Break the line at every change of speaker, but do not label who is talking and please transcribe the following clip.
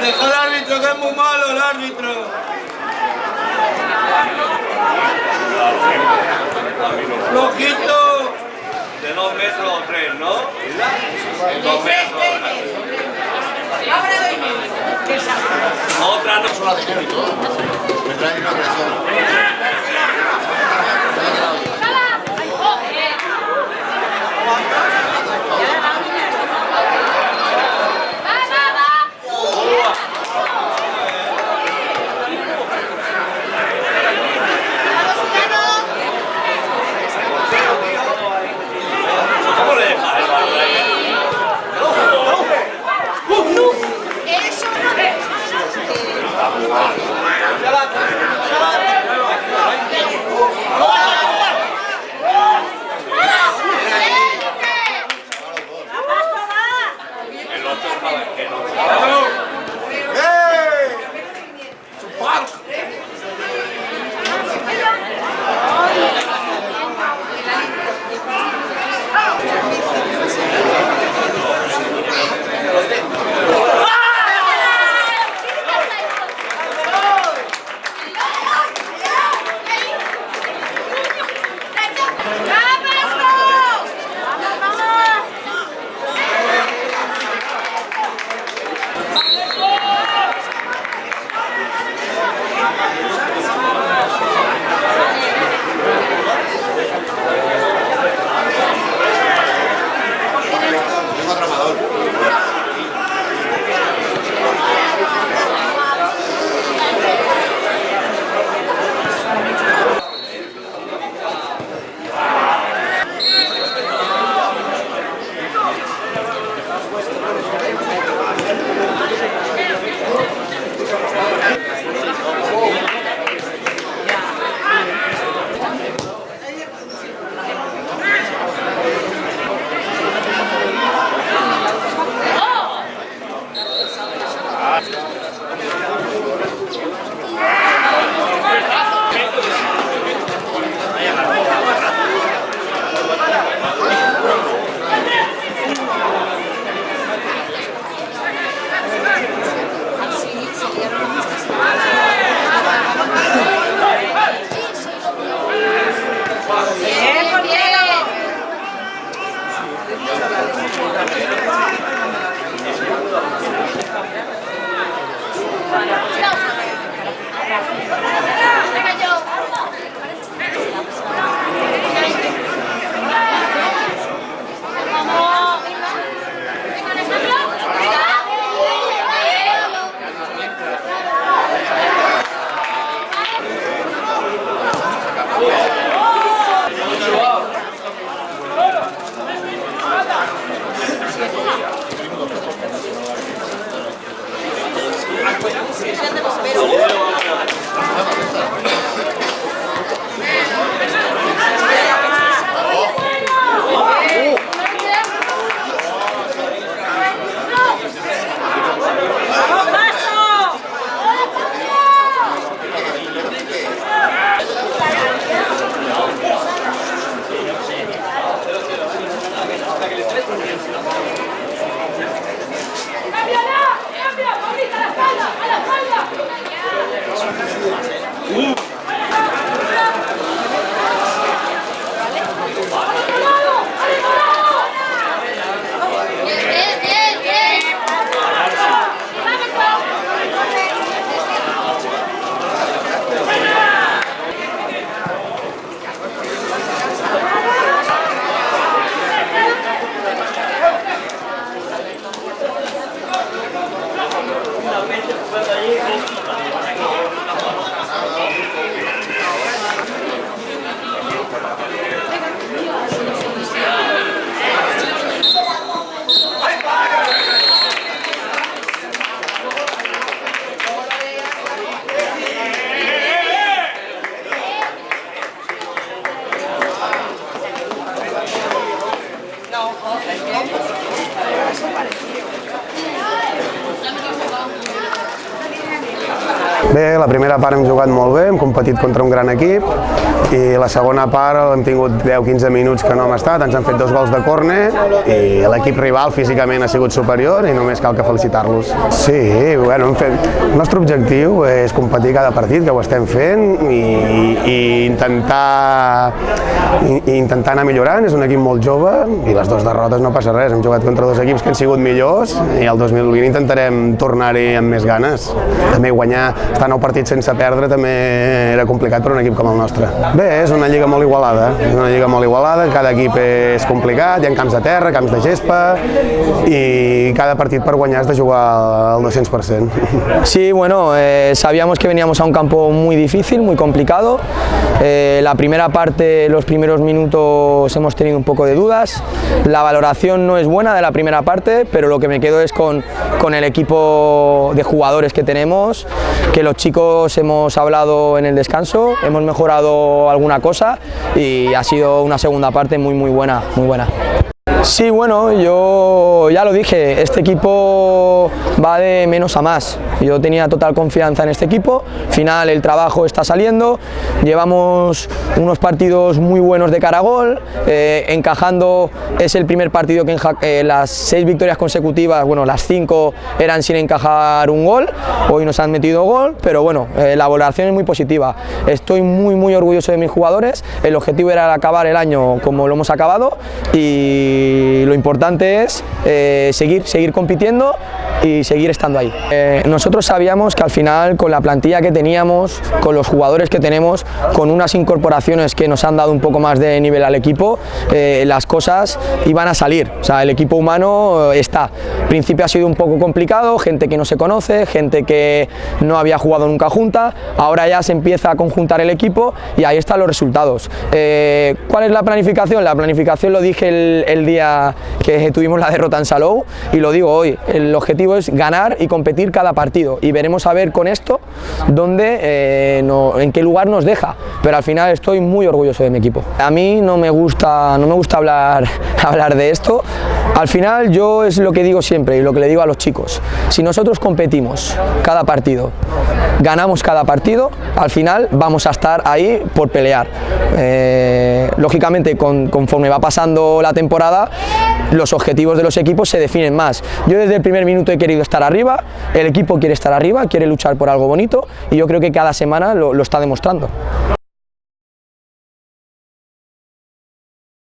Deja al árbitro, que es muy malo el árbitro. Flojito.
De 2 metros o 3, ¿no? 2 metros. Otra no.
Solo dinero y todo. Me trae una presión.
¿Cómo le deja el balón ahí?
Ya va.
Bé, la primera part hem jugat molt bé, hem competit contra un gran equip i la segona part hem tingut 10-15 minuts que no hem estat, ens han fet 2 gols de córner i l'equip rival físicament ha sigut superior i només cal que felicitar-los. Sí, bueno, el nostre objectiu és competir cada partit, que ho estem fent i intentar anar millorant. És un equip molt jove i les 2 derrotes no passa res, hem jugat contra 2 equips que han sigut millors i el 2020 intentarem tornar-hi amb més ganes. També guanyar, estar 9 partits sense perdre també era complicat per un equip com el nostre. Bé, és una lliga molt igualada, cada equip és complicat, hi ha camps de terra, camps de gespa y cada partido per guanyar has de jugar al 200%.
Sí, bueno, sabíamos que veníamos a un campo muy difícil, muy complicado. La primera parte, los primeros minutos hemos tenido un poco de dudas. La valoración no es buena de la primera parte, pero lo que me quedo es con el equipo de jugadores que tenemos, que los chicos hemos hablado en el descanso, hemos mejorado alguna cosa y ha sido una segunda parte muy buena. Sí, bueno, yo ya lo dije, este equipo va de menos a más. Yo tenía total confianza en este equipo, al final el trabajo está saliendo, llevamos unos partidos muy buenos de cara a gol, encajando, es el primer partido que las 6 victorias consecutivas, bueno, las 5 eran sin encajar un gol, hoy nos han metido gol, pero bueno, la valoración es muy positiva. Estoy muy orgulloso de mis jugadores, el objetivo era acabar el año como lo hemos acabado y lo importante es seguir compitiendo y seguir estando ahí. Nosotros sabíamos que al final, con la plantilla que teníamos, con los jugadores que tenemos, con unas incorporaciones que nos han dado un poco más de nivel al equipo, las cosas iban a salir. O sea, el equipo humano está. Al principio ha sido un poco complicado, gente que no se conoce, gente que no había jugado nunca junta, ahora ya se empieza a conjuntar el equipo y ahí están los resultados. ¿Cuál es la planificación? La planificación lo dije el día que tuvimos la derrota en Salou y lo digo hoy, el objetivo es ganar y competir cada partido y veremos a ver con esto en qué lugar nos deja, pero al final estoy muy orgulloso de mi equipo. A mí no me gusta hablar de esto, al final yo es lo que digo siempre y lo que le digo a los chicos, si nosotros competimos cada partido, ganamos cada partido, al final vamos a estar ahí por pelear. Lógicamente conforme va pasando la temporada, los objetivos de los equipos se definen más. Yo desde el primer minuto he querido estar arriba, el equipo quiere estar arriba, quiere luchar por algo bonito y yo creo que cada semana lo está demostrando.